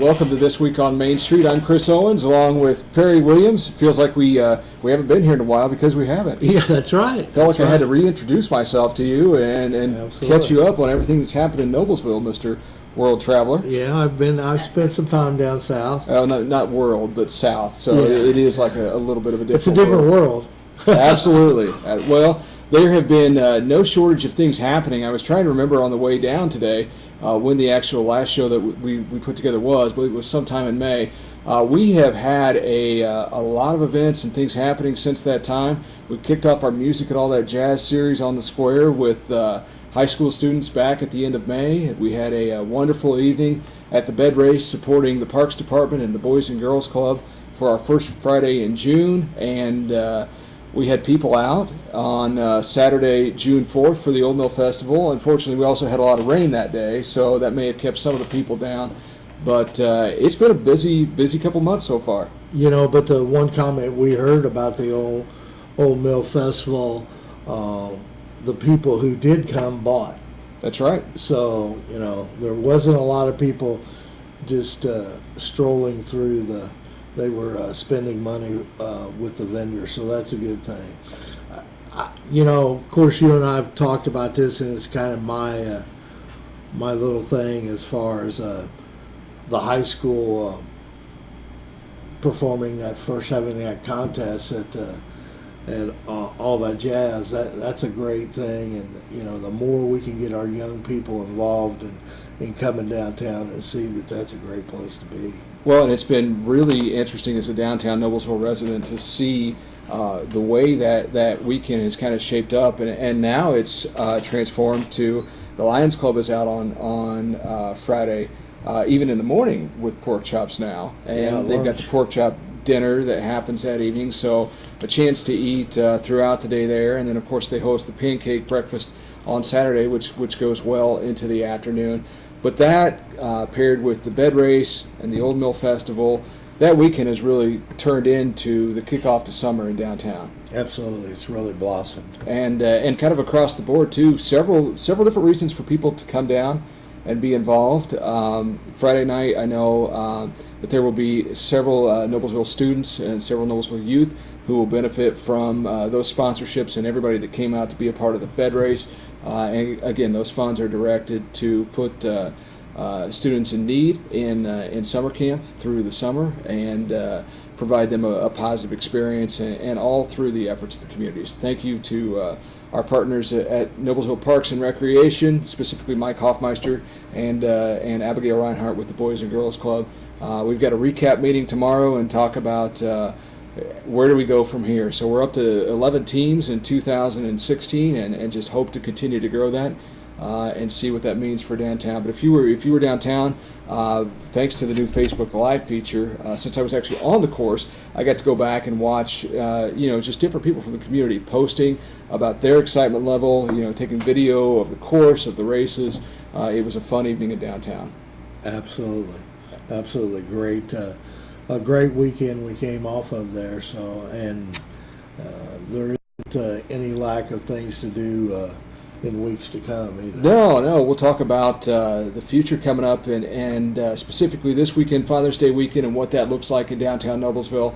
welcome to This Week on Main Street. I'm Chris Owens, along with Perry Williams. It feels like we haven't been here in a while because we haven't. Yeah, that's right. Felt like I had to reintroduce myself to you and catch you up on everything that's happened in Noblesville, Mr. World Traveler. Yeah, I've spent some time down south. Oh, not world, but south. So it is like a little bit of a different. It's a different world. Absolutely. Well, there have been no shortage of things happening. I was trying to remember on the way down today when the actual last show that we put together was, but it was sometime in May. We have had a lot of events and things happening since that time. We kicked off our Music and All That Jazz series on the Square with high school students back at the end of May. We had a wonderful evening at the bed race supporting the Parks Department and the Boys and Girls Club for our first Friday in June, and we had people out on Saturday, June 4th for the Old Mill Festival. Unfortunately, we also had a lot of rain that day, so that may have kept some of the people down. But it's been a busy couple months so far. You know, but the one comment we heard about the Old Mill Festival, the people who did come bought. That's right. So, you know, there wasn't a lot of people just strolling through they were spending money with the vendors, so that's a good thing. You know, of course, you and I have talked about this, and it's kind of my little thing as far as the high school performing having that contest at All That Jazz. That's a great thing, and you know, the more we can get our young people involved in coming downtown and see that's a great place to be. Well, and it's been really interesting as a downtown Noblesville resident to see the way that weekend has kind of shaped up, and now it's transformed to the Lions Club is out on Friday, even in the morning with pork chops now, and they've got the pork chop dinner that happens that evening, so a chance to eat throughout the day there, and then of course they host the pancake breakfast on Saturday, which goes well into the afternoon. But that, paired with the bed race and the Old Mill Festival, that weekend has really turned into the kickoff to summer in downtown. Absolutely, it's really blossomed. And kind of across the board too, several different reasons for people to come down and be involved. Friday night, I know that there will be several Noblesville students and several Noblesville youth who will benefit from those sponsorships and everybody that came out to be a part of the bed race. And again, those funds are directed to put students in need in summer camp through the summer and provide them a positive experience and all through the efforts of the communities. Thank you to our partners at Noblesville Parks and Recreation, specifically Mike Hoffmeister and Abigail Reinhardt with the Boys and Girls Club. We've got a recap meeting tomorrow and talk about where do we go from here. So we're up to 11 teams in 2016 and just hope to continue to grow that and see what that means for downtown. But if you were downtown, thanks to the new Facebook Live feature, since I was actually on the course, I got to go back and watch just different people from the community posting about their excitement level, taking video of the course, of the races. It was a fun evening in downtown. Absolutely great. A great weekend we came off of there. So, and there isn't any lack of things to do in weeks to come either. No. We'll talk about the future coming up and specifically this weekend, Father's Day weekend, and what that looks like in downtown Noblesville.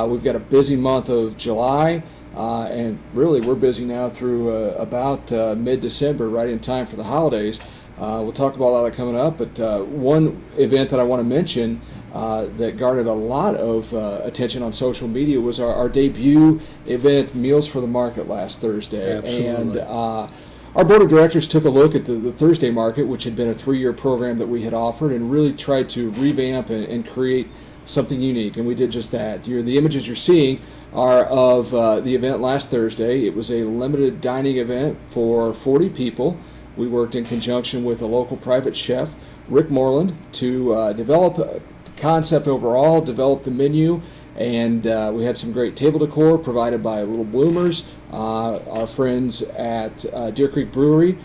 We've got a busy month of July, and really we're busy now through about mid-December, right in time for the holidays. We'll talk about all that coming up, but one event that I want to mention that garnered a lot of attention on social media was our debut event, Meals for the Market, last Thursday. Absolutely. And our board of directors took a look at the Thursday market, which had been a 3-year program that we had offered, and really tried to revamp and create something unique, and we did just that. The images you're seeing are of the event last Thursday. It was a limited dining event for 40 people. We worked in conjunction with a local private chef, Rick Moreland, to develop a concept overall, develop the menu, and we had some great table decor provided by Little Bloomers. Our friends at Deer Creek Brewery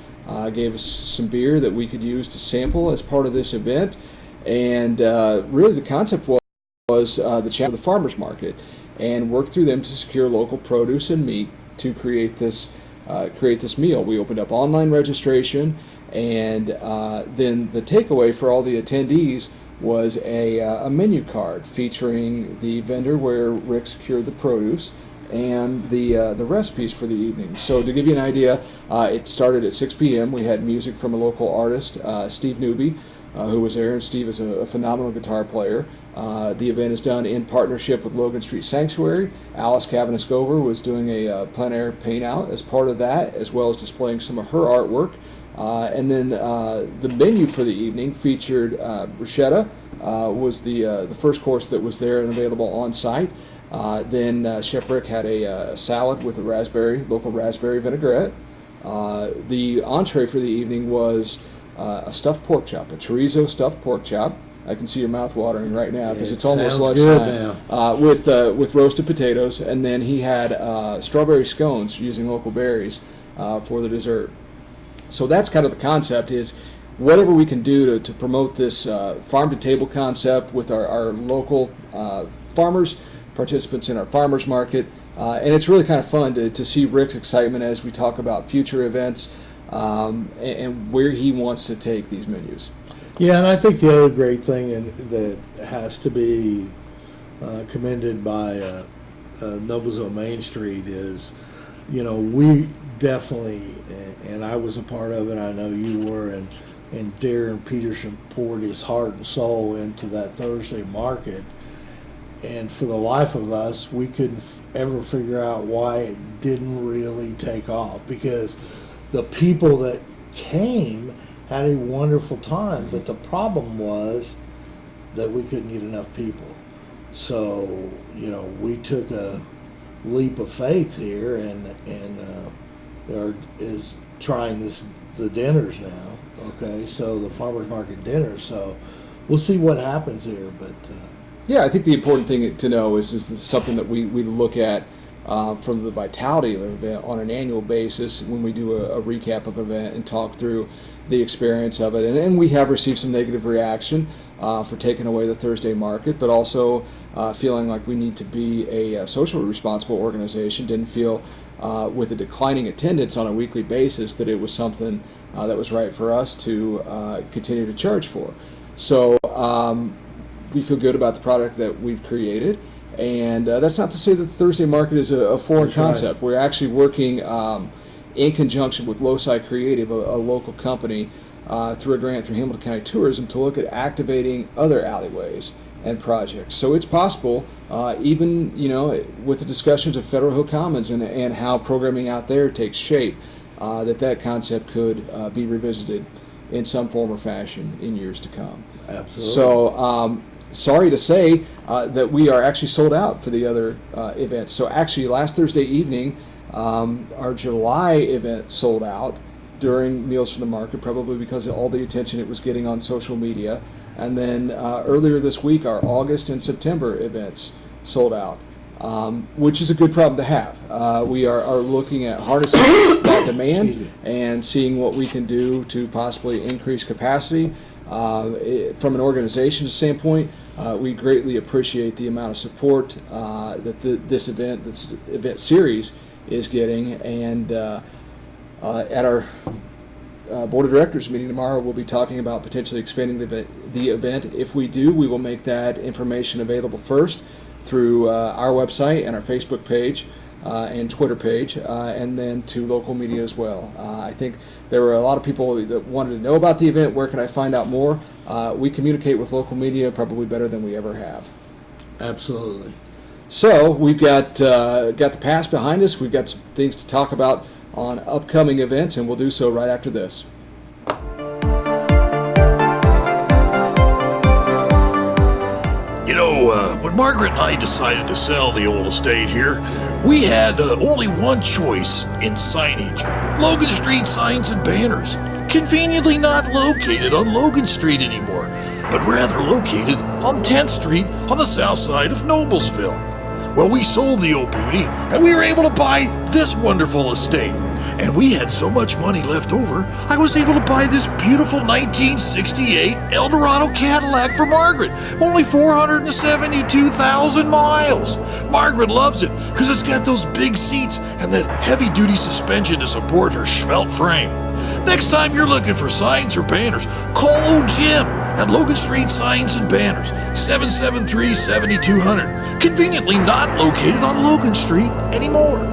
gave us some beer that we could use to sample as part of this event, and really the concept was the chat with the farmers market and work through them to secure local produce and meat to create this meal. We opened up online registration, and then the takeaway for all the attendees was a menu card featuring the vendor where Rick secured the produce and the recipes for the evening. So to give you an idea, it started at 6 p.m. We had music from a local artist, Steve Newby, who was there, and Steve is a phenomenal guitar player. The event is done in partnership with Logan Street Sanctuary. Alice Cavanagh-Scover was doing a plein air paint out as part of that, as well as displaying some of her artwork. And then the menu for the evening featured bruschetta, was the first course that was there and available on site. Then Chef Rick had a salad with a local raspberry vinaigrette. The entree for the evening was a stuffed pork chop, a chorizo stuffed pork chop. I can see your mouth watering right now because it's almost lunchtime. With roasted potatoes, and then he had strawberry scones using local berries for the dessert. So that's kind of the concept, is whatever we can do to promote this farm-to-table concept with our local farmers, participants in our farmers market. And it's really kind of fun to see Rick's excitement as we talk about future events and where he wants to take these menus. Yeah, and I think the other great thing that has to be commended by Noblesville Main Street is, we definitely, and I was a part of it, I know you were, and Darren Peterson poured his heart and soul into that Thursday market. And for the life of us, we couldn't ever figure out why it didn't really take off, because the people that came had a wonderful time, but the problem was that we couldn't get enough people. So, we took a leap of faith here and is trying the dinners now. Okay, so the farmers market dinners. So we'll see what happens here, but. Yeah, I think the important thing to know is this is something that we look at from the vitality of an event on an annual basis when we do a recap of an event and talk through the experience of it. And we have received some negative reaction for taking away the Thursday market, but also feeling like we need to be a socially responsible organization. Didn't feel with a declining attendance on a weekly basis that it was something that was right for us to continue to charge for. So we feel good about the product that we've created, and that's not to say that the Thursday market is a foreign concept. Right. We're actually working in conjunction with Loci Creative, a local company, through a grant through Hamilton County Tourism, to look at activating other alleyways and projects. So it's possible, even with the discussions of Federal Hill Commons and how programming out there takes shape, that concept could be revisited in some form or fashion in years to come. Absolutely. So sorry to say that we are actually sold out for the other events. So actually last Thursday evening, our July event sold out during Meals from the Market, probably because of all the attention it was getting on social media. And then earlier this week, our August and September events sold out, which is a good problem to have. We are looking at harnessing that demand and seeing what we can do to possibly increase capacity. From an organization standpoint, we greatly appreciate the amount of support that this event series is getting, and at our board of directors meeting tomorrow, we'll be talking about potentially expanding the event. If we do, we will make that information available first through our website and our Facebook page and Twitter page, and then to local media as well. I think there were a lot of people that wanted to know about the event. Where can I find out more? We communicate with local media probably better than we ever have. Absolutely. So we've got the past behind us. We've got some things to talk about on upcoming events, and we'll do so right after this. When Margaret and I decided to sell the old estate here, we had only one choice in signage: Logan Street signs and banners. Conveniently not located on Logan Street anymore, but rather located on 10th Street on the south side of Noblesville. Well, we sold the old beauty, and we were able to buy this wonderful estate. And we had so much money left over, I was able to buy this beautiful 1968 Eldorado Cadillac for Margaret. Only 472,000 miles. Margaret loves it because it's got those big seats and that heavy-duty suspension to support her svelte frame. Next time you're looking for signs or banners, call old Jim at Logan Street Signs and Banners, 773-7200. Conveniently not located on Logan Street anymore.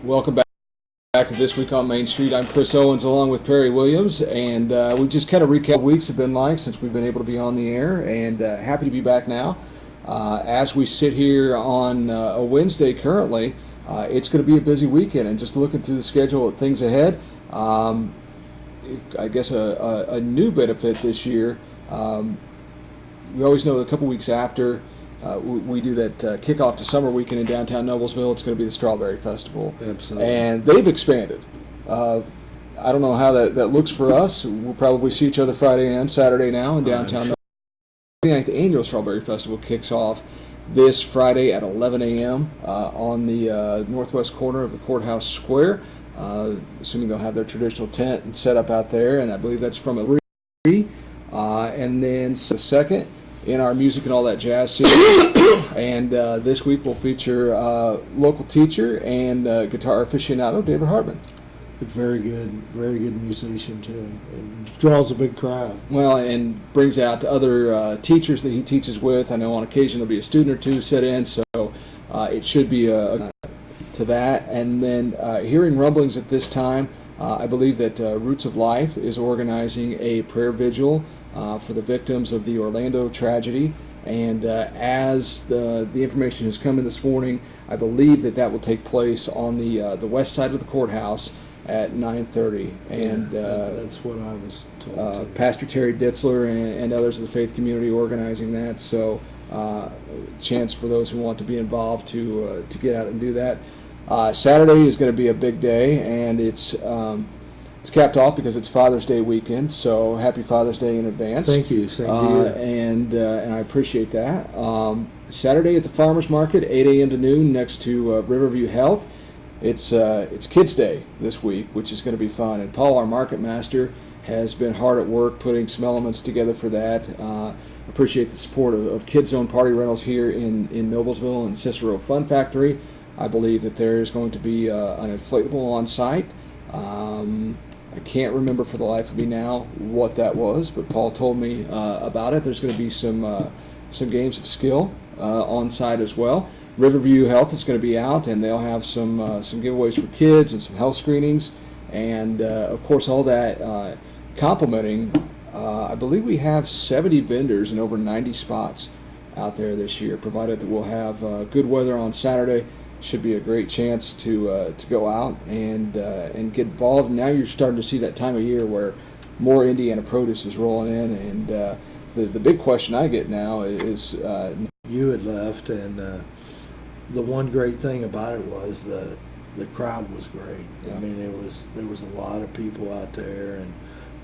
Welcome back to This Week on Main Street. I'm Chris Owens along with Perry Williams, and we just kind of recap what weeks have been like since we've been able to be on the air, and happy to be back now. As we sit here on a Wednesday currently, it's going to be a busy weekend, and just looking through the schedule of things ahead, I guess a new benefit this year. We always know that a couple weeks after we do that kickoff to summer weekend in downtown Noblesville, it's going to be the Strawberry Festival. Absolutely. And they've expanded. I don't know how that looks for us. We'll probably see each other Friday and Saturday now in downtown Noblesville. The annual Strawberry Festival kicks off this Friday at 11 a.m. On the northwest corner of the Courthouse Square. Assuming they'll have their traditional tent and set up out there, and I believe that's from 3. And then the second in our music and all that jazz series. And this week we'll feature local teacher and guitar aficionado David Hartman. Very good musician too. It draws a big crowd. Well, and brings out other teachers that he teaches with. I know on occasion there'll be a student or two set in, so it should be to that. And then hearing rumblings at this time, I believe that Roots of Life is organizing a prayer vigil for the victims of the Orlando tragedy. And as the information has come in this morning, I believe that will take place on the west side of the courthouse at 9:30. And that's what I was told. Pastor Terry Ditzler and others of the faith community organizing that. So chance for those who want to be involved to get out and do that. Saturday is going to be a big day, and it's capped off because it's Father's Day weekend, so happy Father's Day in advance. Thank you. Same to you. And I appreciate that. Saturday at the Farmers Market, 8 a.m. to noon, next to Riverview Health. It's Kids Day this week, which is going to be fun. And Paul, our market master, has been hard at work putting some elements together for that. Appreciate the support of Kids Zone Party Rentals here in Noblesville and Cicero Fun Factory. I believe that there is going to be an inflatable on site. I can't remember for the life of me now what that was, but Paul told me about it. There's going to be some games of skill on site as well. Riverview Health is going to be out, and they'll have some giveaways for kids and some health screenings, and of course all that complementing. I believe we have 70 vendors and over 90 spots out there this year. Provided that we'll have good weather on Saturday, should be a great chance to go out and get involved. Now you're starting to see that time of year where more Indiana produce is rolling in, and the big question I get now is you had left, and the one great thing about it was the crowd was great. Yeah. I mean, there was a lot of people out there, and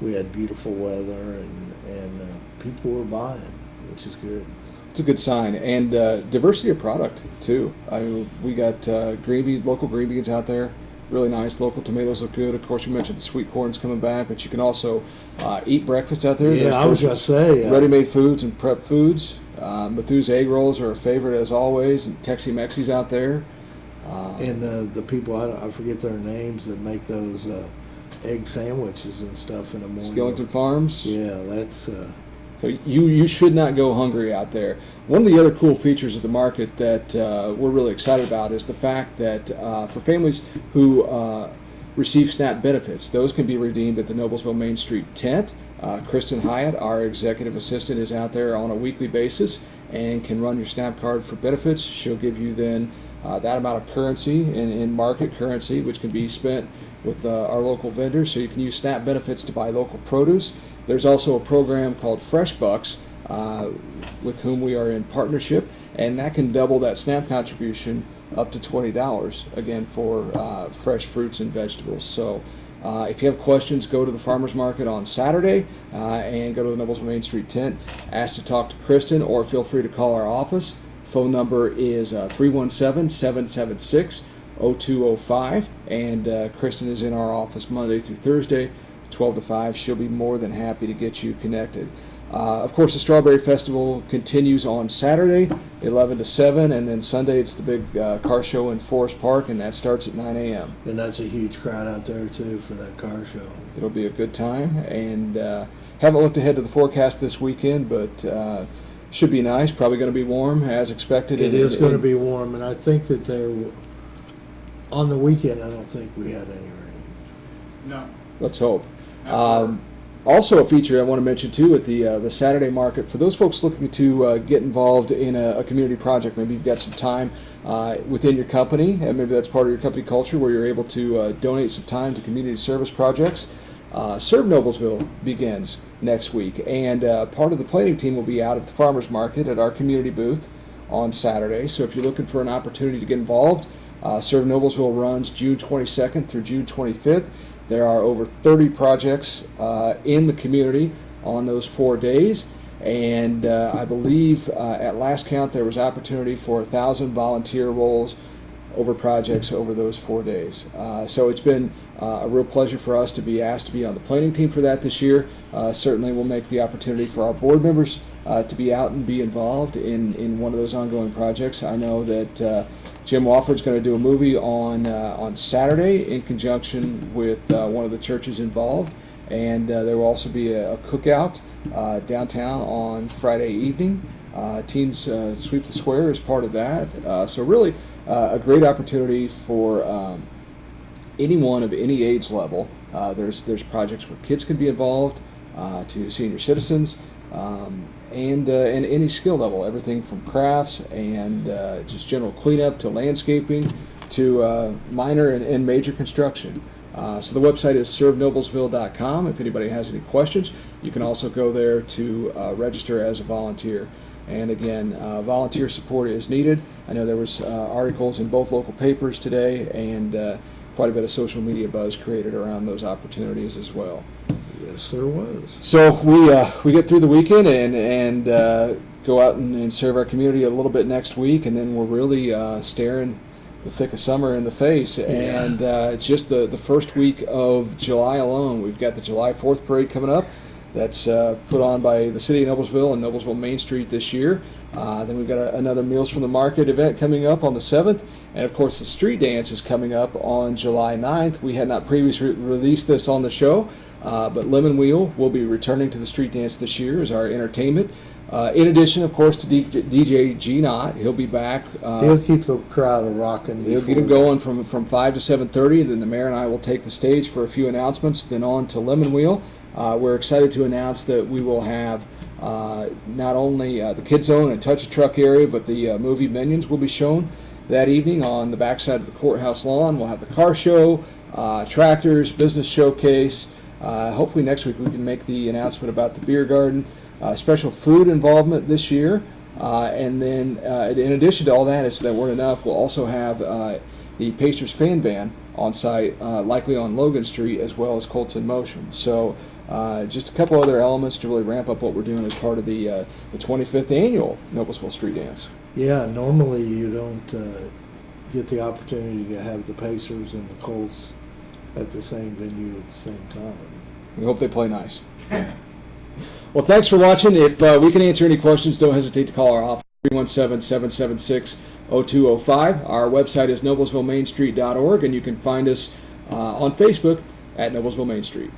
we had beautiful weather, and people were buying, which is good. It's a good sign, and diversity of product too. We got local green beans out there, really nice. Local tomatoes look good. Of course, you mentioned the sweet corn's coming back, but you can also eat breakfast out there. Yeah, I was going to say ready-made foods and prep foods. Mathu's egg rolls are a favorite as always, and Texie Mexi's out there. And the people I forget their names that make those egg sandwiches and stuff in the morning. Skellington Farms. Yeah, that's. So you should not go hungry out there. One of the other cool features of the market that we're really excited about is the fact that for families who receive SNAP benefits, those can be redeemed at the Noblesville Main Street tent. Kristen Hyatt, our executive assistant, is out there on a weekly basis and can run your SNAP card for benefits. She'll give you then that amount of currency in market currency, which can be spent with our local vendors. So you can use SNAP benefits to buy local produce. There's also a program called Fresh Bucks with whom we are in partnership, and that can double that SNAP contribution up to $20, again, for fresh fruits and vegetables. So if you have questions, go to the farmers market on Saturday and go to the Noblesville Main Street tent. Ask to talk to Kristen, or feel free to call our office. Phone number is 317-776-0205, and Kristen is in our office Monday through Thursday, 12 to 5. She'll be more than happy to get you connected. Of course, the Strawberry Festival continues on Saturday, 11 to 7, and then Sunday it's the big car show in Forest Park, and that starts at 9 a.m. And that's a huge crowd out there, too, for that car show. It'll be a good time, and haven't looked ahead to the forecast this weekend, but should be nice. Probably going to be warm, as expected. It is going to be warm, and I think that on the weekend, I don't think we had any rain. No. Let's hope. Also a feature I want to mention too at the Saturday market, for those folks looking to get involved in a community project. Maybe you've got some time within your company, and maybe that's part of your company culture where you're able to donate some time to community service projects. Serve Noblesville begins next week, and part of the plating team will be out at the farmers market at our community booth on Saturday. So if you're looking for an opportunity to get involved, Serve Noblesville runs June 22nd through June 25th. There are over 30 projects in the community on those 4 days, and I believe at last count there was opportunity for 1,000 volunteer roles over projects over those 4 days. So it's been a real pleasure for us to be asked to be on the planning team for that this year. Certainly we'll make the opportunity for our board members to be out and be involved in one of those ongoing projects. I know that Jim Wofford's going to do a movie on Saturday in conjunction with one of the churches involved, and there will also be a cookout downtown on Friday evening. Teens Sweep the Square is part of that. So really a great opportunity for anyone of any age level. There's projects where kids can be involved, to senior citizens, and any skill level, everything from crafts and just general cleanup to landscaping to minor and major construction. So the website is servenoblesville.com. If anybody has any questions, you can also go there to register as a volunteer. And again, volunteer support is needed. I know there was articles in both local papers today, and quite a bit of social media buzz created around those opportunities as well. Yes, there was. So we get through the weekend and go out and serve our community a little bit next week, and then we're really staring the thick of summer in the face. And just the first week of July alone, we've got the July 4th parade coming up. That's put on by the city of Noblesville and Noblesville Main Street this year. Then we've got another Meals from the Market event coming up on the 7th. And of course the street dance is coming up on July 9th. We had not previously released this on the show, but Lemon Wheel will be returning to the street dance this year as our entertainment. In addition, of course, to DJ G Knott, he'll be back. He'll keep the crowd rocking. He'll get him going from 5 to 7:30. Then the mayor and I will take the stage for a few announcements. Then on to Lemon Wheel. We're excited to announce that we will have not only the Kids Zone and Touch a Truck area, but the movie Minions will be shown that evening on the backside of the courthouse lawn. We'll have the car show, tractors, business showcase. Hopefully next week we can make the announcement about the beer garden. Special food involvement this year. And then in addition to all that, if that weren't enough, we'll also have the Pacers fan band on site, likely on Logan Street, as well as Colts in Motion. So just a couple other elements to really ramp up what we're doing as part of the 25th annual Noblesville Street Dance. Yeah, normally you don't get the opportunity to have the Pacers and the Colts at the same venue at the same time. We hope they play nice. Well, thanks for watching. If we can answer any questions, don't hesitate to call our office, 317-776-0205. Our website is noblesvillemainstreet.org, and you can find us on Facebook at Noblesville Main Street.